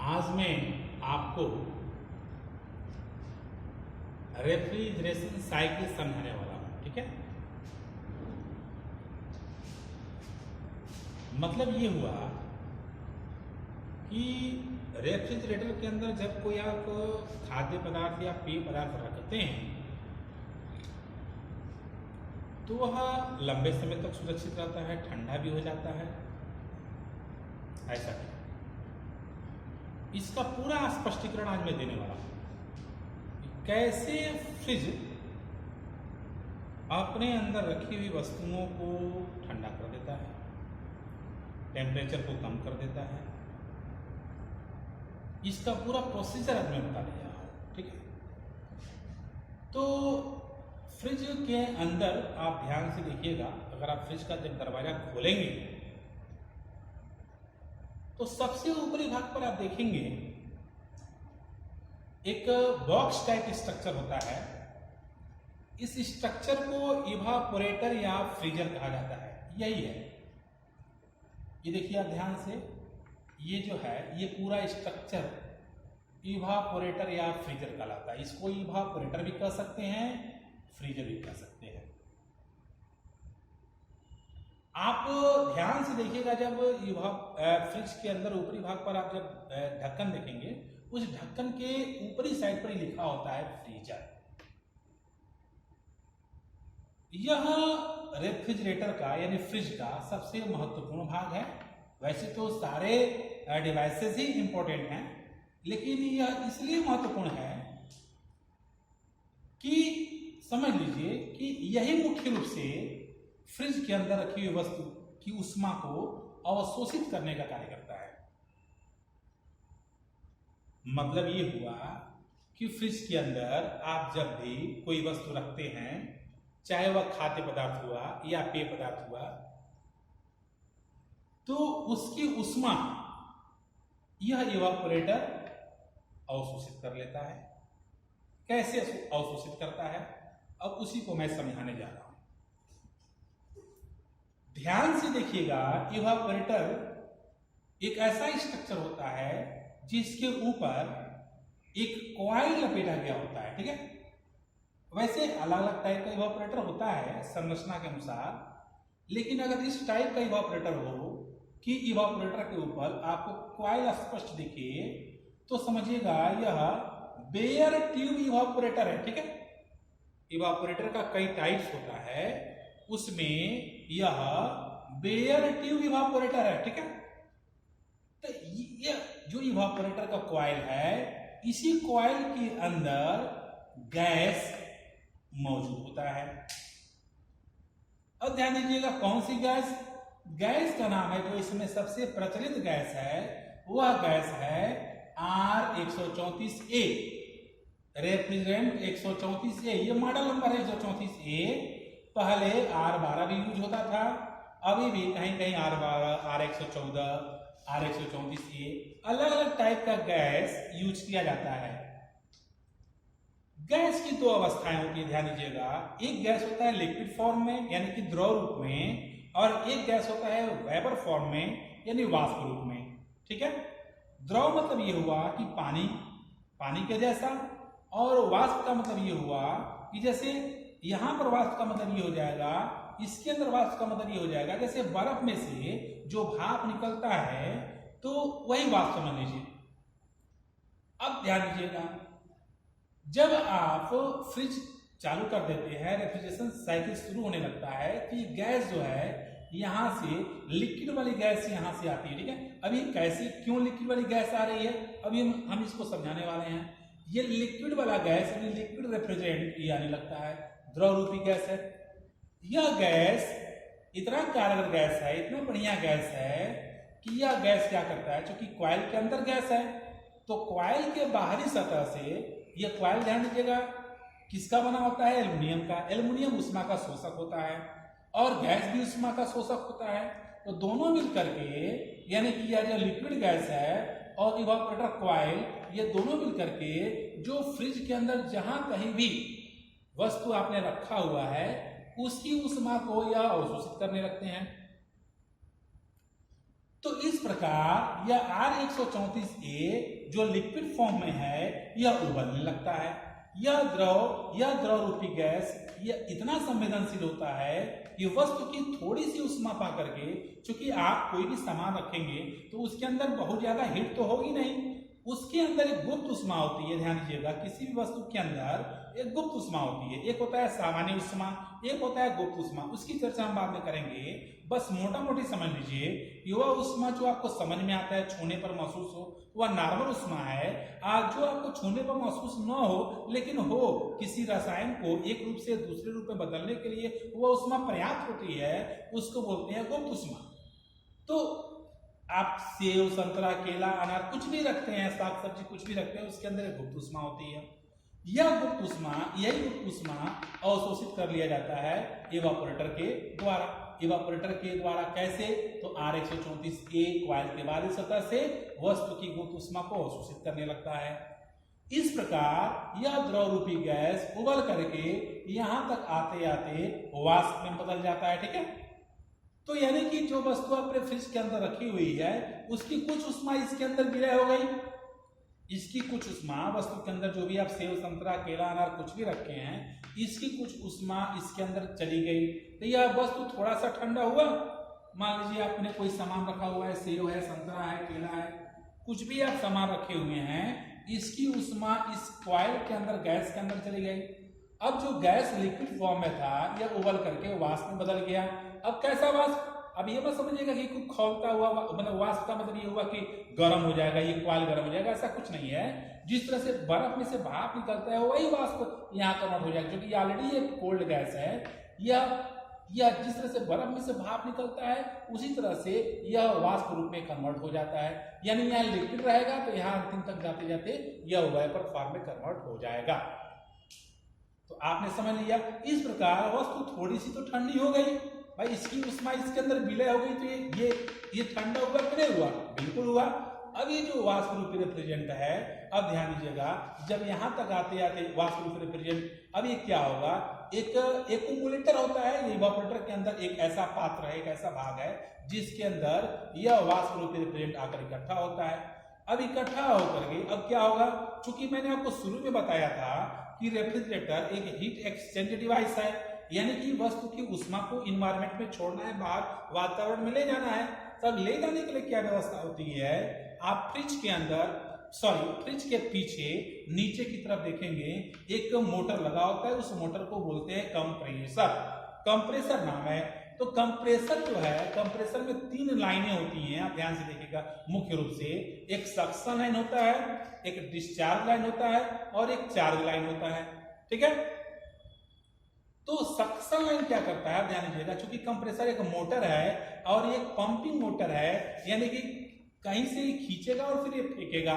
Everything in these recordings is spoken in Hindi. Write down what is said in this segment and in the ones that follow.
आज मैं आपको रेफ्रिजरेशन साइकिल समझाने वाला हूं। ठीक है, मतलब ये हुआ कि रेफ्रिजरेटर के अंदर जब कोई आप खाद्य पदार्थ या पेय पदार्थ रखते हैं तो वह लंबे समय तक सुरक्षित रहता है, ठंडा भी हो जाता है। ऐसा है, इसका पूरा स्पष्टीकरण आज मैं देने वाला हूं। कैसे फ्रिज अपने अंदर रखी हुई वस्तुओं को ठंडा कर देता है, टेम्परेचर को कम कर देता है, इसका पूरा प्रोसीजर आज मैं बता रहा हूं। ठीक है, तो फ्रिज के अंदर आप ध्यान से देखिएगा। अगर आप फ्रिज का जब दरवाजा खोलेंगे तो सबसे ऊपरी भाग पर आप देखेंगे एक बॉक्स टाइप स्ट्रक्चर होता है। इस स्ट्रक्चर को इवापोरेटर या फ्रीजर कहा जाता है। यही है, ये देखिए आप ध्यान से, ये जो है ये पूरा स्ट्रक्चर इवापोरेटर या फ्रीजर कहलाता है। इसको इवापोरेटर भी कह सकते हैं, फ्रीजर भी कह सकते हैं। आप ध्यान से देखिएगा, जब फ्रिज के अंदर ऊपरी भाग पर आप जब ढक्कन देखेंगे, उस ढक्कन के ऊपरी साइड पर ही लिखा होता है फ्रीजर। यह रेफ्रिजरेटर का यानी फ्रिज का सबसे महत्वपूर्ण भाग है। वैसे तो सारे डिवाइसेस ही इंपॉर्टेंट हैं, लेकिन यह इसलिए महत्वपूर्ण है कि समझ लीजिए कि यही मुख्य रूप से फ्रिज के अंदर रखी हुई वस्तु की ऊष्मा को अवशोषित करने का कार्य करता है। मतलब ये हुआ कि फ्रिज के अंदर आप जब भी कोई वस्तु रखते हैं, चाहे वह खाद्य पदार्थ हुआ या पेय पदार्थ हुआ, तो उसकी ऊष्मा यह इवापोरेटर अवशोषित कर लेता है। कैसे अवशोषित करता है, अब उसी को मैं समझाने जा रहा हूं। ध्यान से देखिएगा, इवापोरेटर एक ऐसा स्ट्रक्चर होता है जिसके ऊपर एक कॉइल लपेटा गया होता है। ठीक है, वैसे अलग अलग टाइप का इवापोरेटर होता है संरचना के अनुसार, लेकिन अगर इस टाइप का इवापोरेटर हो कि इवापोरेटर के ऊपर आपको कॉइल स्पष्ट दिखे तो समझिएगा यह बेयर ट्यूब इवापोरेटर है। ठीक है, इवापोरेटर का कई टाइप्स होता है, उसमें यह बेयर ट्यूब इवापोरेटर है। ठीक है, तो ये जो इवापोरेटर का कॉइल है, इसी कॉइल के अंदर गैस मौजूद होता है। अब ध्यान दीजिएगा, कौन सी गैस? गैस का नाम है, जो इसमें सबसे प्रचलित गैस है, वह गैस है R134a, रेफ्रिजरेंट 134a। ये मॉडल नंबर है 134a। पहले R12 भी यूज होता था, अभी भी कहीं कहीं R12, R114, R134a, अलग अलग टाइप का गैस यूज किया जाता है। गैस की दो अवस्थाएं होती है, ध्यान दीजिएगा। एक गैस होता है लिक्विड फॉर्म में यानी कि द्रव रूप में, और एक गैस होता है वेपर फॉर्म में यानी वाष्प रूप में। ठीक है, द्रव मतलब ये हुआ कि पानी के जैसा, और वाष्प का मतलब ये हुआ कि जैसे यहां पर वाष्प का मतलब ये हो जाएगा, इसके अंदर वाष्प का मतलब ये हो जाएगा जैसे बर्फ में से जो भाप निकलता है, तो वही वाष्प समझ लीजिए। अब ध्यान दीजिएगा, जब आप फ्रिज चालू कर देते हैं, रेफ्रिजरेशन साइकिल शुरू होने लगता है, तो ये गैस जो है यहां से लिक्विड वाली गैस यहां से आती है। ठीक है, अभी कैसे क्यों लिक्विड वाली गैस आ रही है, अभी हम इसको समझाने वाले हैं। ये लिक्विड वाला गैस यानी लिक्विड रेफ्रिजरेंट ये आने लगता है, द्रव रूपी गैस है। यह गैस इतना कारगर गैस है, इतना बढ़िया गैस है कि यह गैस क्या करता है, चूंकि कॉइल के अंदर गैस है, तो कॉइल के बाहरी सतह से यह कॉइल, ध्यान दीजिएगा, किसका बना होता है? एल्युमिनियम का। एल्युमिनियम ऊष्मा का शोषक होता है और गैस भी ऊष्मा का शोषक होता है। तो दोनों मिलकर के, यानी कि यह जो लिक्विड गैस है और इवापोरेटर कॉइल, ये दोनों मिलकर के जो फ्रिज के अंदर जहां कहीं भी वस्तु आपने रखा हुआ है, उसकी ऊष्मा को यह अवशोषित करने लगते हैं। तो इस प्रकार यह R134a जो लिक्विड फॉर्म में है यह उबलने लगता है। यह द्रव रूपी गैस यह इतना संवेदनशील होता है कि वस्तु की थोड़ी सी उष्मा पा करके, चूंकि आप कोई भी सामान रखेंगे तो उसके अंदर बहुत ज्यादा हीट तो होगी नहीं, उसके अंदर एक गुप्त उष्मा होती है। ध्यान दीजिएगा, किसी भी वस्तु के अंदर एक गुप्त उष्मा होती है। एक होता है सामान्य उष्मा, एक होता है गुप्त उष्मा। उसकी चर्चा हम बाद में करेंगे। बस मोटा मोटी समझ लीजिए, युवा उष्मा जो आपको समझ में आता है, छूने पर महसूस हो, वह नॉर्मल उष्मा है। आज जो आपको छूने पर महसूस न हो लेकिन हो किसी रसायन को एक रूप से दूसरे रूप में बदलने के लिए वह उष्मा पर्याप्त होती है, उसको बोलते हैं गुप्त उष्मा। तो आप सेव, संतरा, केला, अनार कुछ भी रखते हैं, साग सब्जी कुछ भी रखते हैं, उसके अंदर एक गुप्त उष्मा होती है। यह गुप्त उष्मा, यही गुप्त उष्मा अवशोषित कर लिया जाता है इवापोरेटर के द्वारा। इवापोरेटर के द्वारा कैसे? तो R134a कॉइल के बाहरी सतह से वस्तु की गुप्त उष्मा को अवशोषित करने लगता है। इस प्रकार यह द्रव रूपी गैस उबल करके यहां तक आते आते वाष्प में बदल जाता है। ठीक है, तो यानी कि जो वस्तु अपने फ्रिज के अंदर रखी हुई है उसकी कुछ उष्मा इसके अंदर विलय हो गई। इसकी कुछ उष्मा वस्तु के अंदर, जो भी आप सेव, संतरा, केला, अनार कुछ भी रखे हैं, इसकी कुछ उष्मा इसके अंदर चली गई। तो यह वस्तु थोड़ा सा ठंडा हुआ। मान लीजिए आपने कोई सामान रखा हुआ है, सेव है, संतरा है, केला है, कुछ भी आप सामान रखे हुए हैं, इसकी उष्मा इस कॉइल के अंदर, गैस के अंदर चली गई। अब जो गैस लिक्विड फॉर्म में था यह उबल करके वाष्प में बदल गया। अब कैसा वाष्प? अब ये मत समझिएगा कि कुछ खौलता हुआ, मतलब वाष्प का मतलब ये हुआ कि गर्म हो जाएगा, ये कॉइल गर्म हो जाएगा, ऐसा कुछ नहीं है। जिस तरह से बर्फ में से भाप निकलता है वही वाष्प यहाँ कन्वर्ट हो जाएगा, क्योंकि ऑलरेडी एक कोल्ड गैस है। या जिस तरह से बर्फ में से भाप निकलता है उसी तरह से यह वाष्प रूप में कन्वर्ट हो जाता है। यानी यहाँ लिक्विड रहेगा तो यहाँ अंतिम तक जाते जाते यह वेपर फॉर्म में कन्वर्ट हो जाएगा। तो आपने समझ लिया। इस प्रकार वस्तु थोड़ी सी तो ठंडी हो गई भाई, इसकी उष्मा इसके अंदर विलय हो गई, तो ये ठंडा हुआ कि नहीं हुआ? बिल्कुल हुआ। अब ये जो वाष्प रूपी रेफ्रिजरेंट है, अब ध्यान दीजिएगा, जब यहां तक आते आते वाष्प रूपी रेफ्रिजरेंट, अब ये क्या होगा? एक एक्यूमुलेटर होता है। ये इवापोरेटर के अंदर एक ऐसा पात्र है, एक ऐसा भाग है जिसके अंदर यह वाष्प रूपी रेफ्रिजरेंट आकर इकट्ठा होता है। अब इकट्ठा होकर के अब क्या होगा? चूंकि मैंने आपको शुरू में बताया था कि रेफ्रिजरेटर एक हीट एक्सचेंज डिवाइस है, यानी कि वस्तु की उष्मा को इन्वायरमेंट में छोड़ना है, बाहर वातावरण में ले जाना है। तब ले जाने के लिए क्या व्यवस्था होती है? आप फ्रिज के अंदर, फ्रिज के पीछे नीचे की तरफ देखेंगे एक मोटर लगा होता है। उस मोटर को बोलते हैं कंप्रेसर। कंप्रेसर नाम है। तो कंप्रेसर जो है, कंप्रेसर में 3 लाइनें होती हैं, आप ध्यान से देखिएगा। मुख्य रूप से एक सक्शन लाइन होता है, एक डिस्चार्ज लाइन होता है और एक चार्ज लाइन होता है। ठीक है, तो सक्शन लाइन क्या करता है? ध्यान दीजिएगा, चूंकि कंप्रेसर एक मोटर है और एक पंपिंग मोटर है, यानी कि कहीं से ये खींचेगा और फिर ये फेंकेगा।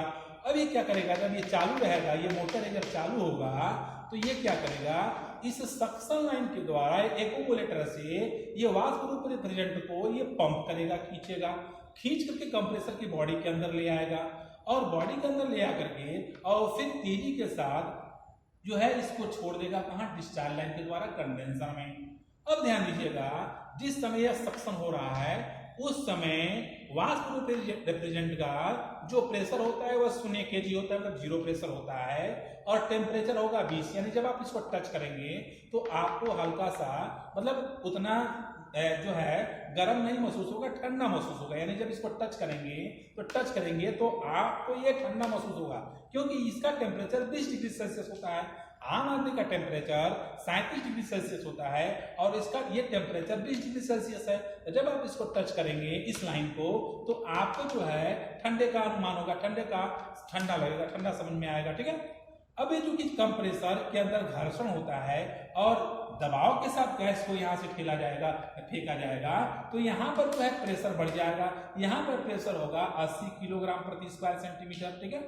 अब ये क्या करेगा? जब ये चालू रहेगा, ये मोटर है, जब चालू होगा तो ये क्या करेगा? इस सक्शन लाइन के द्वारा एक्यूमुलेटर से ये वाष्प रूप रेफ्रिजरेंट को ये पंप करेगा, खींचेगा, खींच करके कंप्रेसर की बॉडी के अंदर ले आएगा और बॉडी के अंदर ले आकर के और फिर तेजी के साथ जो है इसको छोड़ देगा कहां? डिस्चार्ज लाइन के द्वारा, कंडेंसर में। अब ध्यान दीजिएगा, जिस समय यह सक्शन हो रहा है उस समय वाष्प रूप रेफ्रिजरेंट का जो प्रेशर होता है वह 0 kg होता है, मतलब 0 प्रेशर होता है, और टेम्परेचर होगा 20। यानी जब आप इसको टच करेंगे तो आपको हल्का सा, मतलब उतना जो है गर्म नहीं महसूस होगा, ठंडा महसूस होगा। यानी जब इसको टच करेंगे तो आपको ये ठंडा महसूस होगा, क्योंकि इसका टेम्परेचर 20 डिग्री सेल्सियस होता है। आम आदमी का टेम्परेचर 37 डिग्री सेल्सियस होता है और इसका ये टेम्परेचर 20 डिग्री सेल्सियस है। जब आप इसको टच करेंगे इस लाइन को तो आपको जो है ठंडे का अनुमान होगा, ठंडा लगेगा, ठंडा समझ में आएगा। ठीक है, अब ये जो कि कंप्रेसर के अंदर घर्षण होता है और दबाव के साथ गैस को यहाँ से फेंका जाएगा, तो यहाँ पर जो है प्रेशर बढ़ जाएगा। यहाँ पर प्रेशर होगा 80 किलोग्राम प्रति स्क्वायर सेंटीमीटर। ठीक है,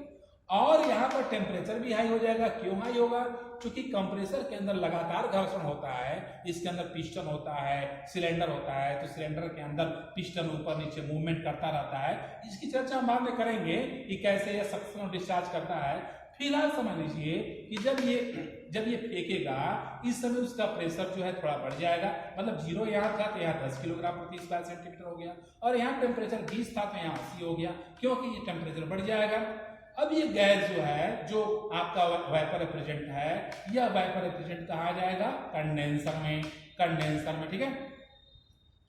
और यहाँ पर टेम्परेचर भी हाई हो जाएगा। क्यों हाई होगा? क्योंकि कंप्रेसर के अंदर लगातार घर्षण होता है। इसके अंदर पिस्टन होता है, सिलेंडर होता है, तो सिलेंडर के अंदर पिस्टन ऊपर नीचे मूवमेंट करता रहता है। इसकी चर्चा हम बाद में करेंगे कि कैसे यह सक्शन और डिस्चार्ज करता है। फिलहाल समझ लीजिए कि जब ये फेंकेगा इस समय उसका प्रेशर जो है थोड़ा बढ़ जाएगा, मतलब 0 यहाँ था तो यहाँ 10 किलोग्राम प्रति स्क्वायर सेंटीमीटर हो गया, और यहाँ टेम्परेचर 20 था तो यहाँ 80 हो गया, क्योंकि ये टेम्परेचर बढ़ जाएगा। अब ये गैस जो है, जो आपका वाइपर रेफ्रिजरेंट है, यह वाइपर रेफ्रिजरेंट कहाँ जाएगा, कंडेंसर में, ठीक है।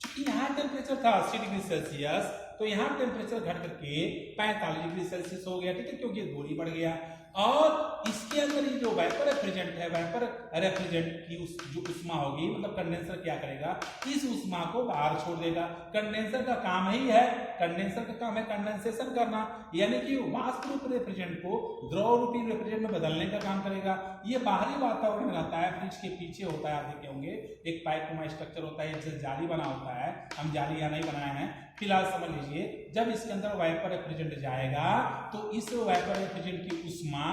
चूंकि यहाँ टेम्परेचर था 80 डिग्री सेल्सियस, तो यहाँ टेम्परेचर घट करके 45 डिग्री सेल्सियस हो गया, ठीक है, क्योंकि दूरी बढ़ गया। और इसके अंदर ये जो वाइपर रेफ्रिजरेंट है, वाइपर रेफ्रिजरेंट की जो उष्मा होगी, मतलब कंडेंसर क्या करेगा, इस उष्मा को बाहर छोड़ देगा। कंडेंसर का काम ही है, कंडेंसेशन करना, यानी कि वाष्प रूप रेफ्रिजरेंट को द्रव रूपी रेफ्रिजरेंट में बदलने का काम करेगा। ये बाहरी वातावरण में रहता है, फ्रिज के पीछे होता है, आप देखे होंगे एक पाइप नुमा स्ट्रक्चर होता है, जैसे जाली बना होता है, हम जाली यहाँ नहीं बनाए हैं। फिलहाल समझ लीजिए, जब इसके अंदर वाइपर रेफ्रिजरेंट जाएगा तो इस वाइपर रेफ्रिजरेंट की उष्मा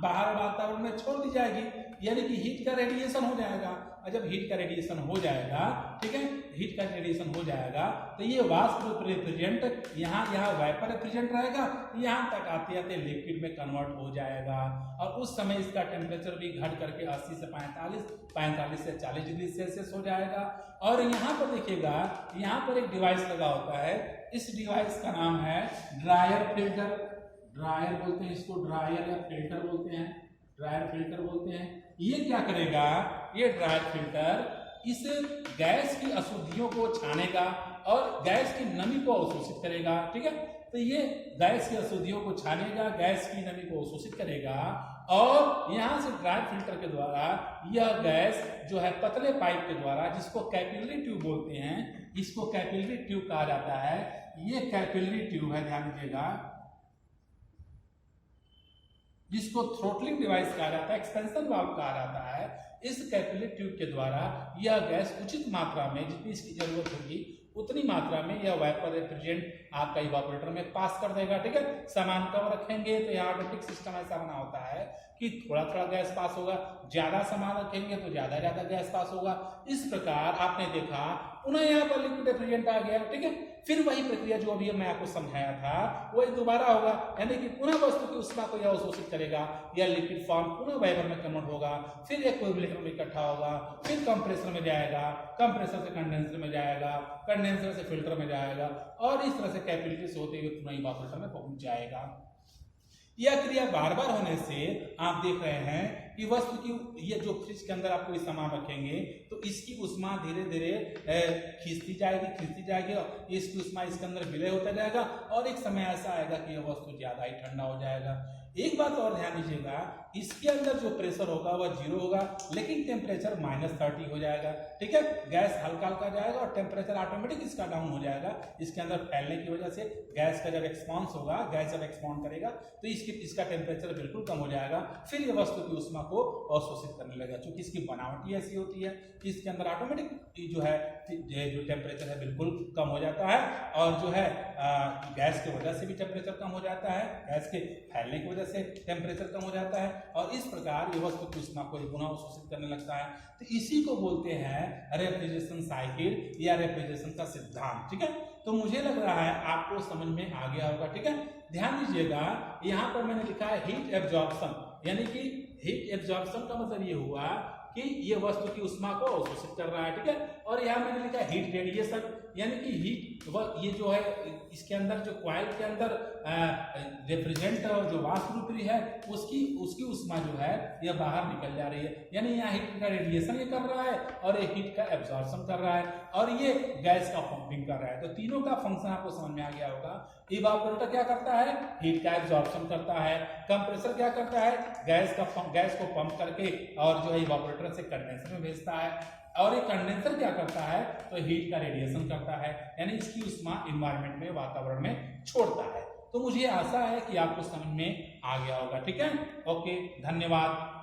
बाहर वातावरण में छोड़ दी जाएगी, यानी कि हीट का रेडिएशन हो जाएगा। और जब हीट का रेडिएशन हो जाएगा, ठीक है, हीट का रेडिएशन हो जाएगा तो ये वाष्प रूप रेफ्रिजरेंट यहाँ वाइपर रेफ्रिजरेंट रहेगा, यहाँ तक आते आते लिक्विड में कन्वर्ट हो जाएगा, और उस समय इसका टेम्परेचर भी घट करके 80 से 45 से 40 डिग्री सेल्सियस हो जाएगा। और यहाँ पर देखिएगा, यहाँ पर एक डिवाइस लगा होता है, इस डिवाइस का नाम है ड्रायर फिल्टर। ड्रायर बोलते हैं इसको, ड्रायर या फिल्टर बोलते हैं, ड्रायर फिल्टर बोलते हैं। ये क्या करेगा, ये ड्रायर फिल्टर इस गैस की अशुद्धियों को छानेगा और गैस की नमी को अवशोषित करेगा, ठीक है। तो ये गैस की अशुद्धियों को छानेगा, गैस की नमी को अवशोषित करेगा, और यहाँ से ड्रायर फिल्टर के द्वारा यह गैस जो है पतले पाइप के द्वारा, जिसको कैपिलरी ट्यूब बोलते हैं, इसको कैपिलरी ट्यूब कहा जाता है। ये कैपिलरी ट्यूब है, ध्यान दीजिएगा, जिसको थ्रोटलिंग डिवाइस कहा जाता है, एक्सपेंशन वाल्व कहा जाता है। इस कैपिलरी ट्यूब के द्वारा यह गैस उचित मात्रा में, जितनी इसकी जरूरत होगी उतनी मात्रा में यह वाइपर रेफ्रिजरेंट आपका इवापोरेटर में पास कर देगा, ठीक है। सामान कम रखेंगे तो यहाँ ऑटोमेटिक सिस्टम ऐसा बना होता है कि थोड़ा थोड़ा गैस पास होगा, ज्यादा सामान रखेंगे तो ज्यादा गैस पास होगा। इस प्रकार आपने देखा, पुनः यहाँ पर लिक्विड रेफ्रिजरेंट आ गया, ठीक है। फिर वही प्रक्रिया जो अभी मैं आपको समझाया था वही दोबारा होगा, यानी कि पुनः वस्तु की उष्मा को यह अवशोषित करेगा, या लिक्विड फॉर्म पुनः वाइपर में कन्वर्ट होगा, फिर इक्विलिब्रियम में इकट्ठा होगा, फिर कंप्रेसर में जाएगा, कंप्रेसर से कंडेंसर में जाएगा, कंडेंसर से फिल्टर में जाएगा, और इस तरह से कैपिलरी से होते हुए पुनः इवापोरेटर में पहुंच जाएगा। यह क्रिया बार बार होने से आप देख रहे हैं कि वस्तु की, ये जो फ्रिज के अंदर आपको सामान रखेंगे तो इसकी उष्मा धीरे धीरे खींचती जाएगी, और इसकी उष्मा इसके अंदर विलय होता जाएगा, और एक समय ऐसा आएगा कि यह वस्तु ज्यादा ही ठंडा हो जाएगा। एक बात और ध्यान दीजिएगा, इसके अंदर जो प्रेशर होगा वह 0 होगा, लेकिन टेम्परेचर -30 हो जाएगा, ठीक है। गैस हल्का जाएगा और टेम्परेचर ऑटोमेटिक इसका डाउन हो जाएगा। इसके अंदर फैलने की वजह से गैस का जब एक्सपांस होगा, गैस जब एक्सपांड करेगा तो इसका टेम्परेचर बिल्कुल कम हो जाएगा, फिर ये वस्तु की उष्मा को अवशोषित करने लगेगा। चूंकि इसकी बनावट ही ऐसी होती है कि इसके अंदर ऑटोमेटिक जो है जो टेम्परेचर है बिल्कुल कम हो जाता है, और जो है गैस की वजह से भी टेम्परेचर कम हो जाता है, गैस के फैलने की वजह से टेम्परेचर कम हो जाता है, और इस प्रकार ये वस्तु की उष्मा को पुनः अवशोषित करने लगता है। तो इसी को बोलते हैं रेफ्रिजरेशन साइकिल या रेफ्रिजरेशन का सिद्धांत, ठीक है। तो मुझे लग रहा है आपको समझ में आ गया होगा, ठीक है। ध्यान दीजिएगा, यहाँ पर मैंने लिखा है हीट एब्जॉर्प्शन, यानी कि हीट एब्जॉर्प्शन का मतलब ये हुआ कि ये वस्तु की उष्मा को अवशोषित कर रहा है, ठीक है। और यहाँ मैंने लिखा हीट रेडिएशन, यानी कि हीट ये जो है इसके अंदर जो कॉइल के अंदर रेफ्रिजरेंट जो वाष्प रूपी है उसकी उष्मा जो है यह बाहर निकल जा रही है, यानी यहाँ हीट का रेडिएशन ये कर रहा है और ये हीट का एब्जॉर्प्शन कर रहा है, और ये गैस का पंपिंग कर रहा है। तो तीनों का फंक्शन आपको समझ में आ गया होगा। इवापोरेटर क्या करता है, हीट का एब्जॉर्प्शन करता है। कंप्रेसर क्या करता है, गैस को पंप करके और जो है इवापोरेटर से कंडेंसर में भेजता है। और ये कंडेंसर क्या करता है, तो हीट का रेडिएशन करता है, यानी इसकी उष्मा एनवायरनमेंट में, वातावरण में छोड़ता है। तो मुझे आशा है कि आपको समझ में आ गया होगा, ठीक है। ओके, धन्यवाद।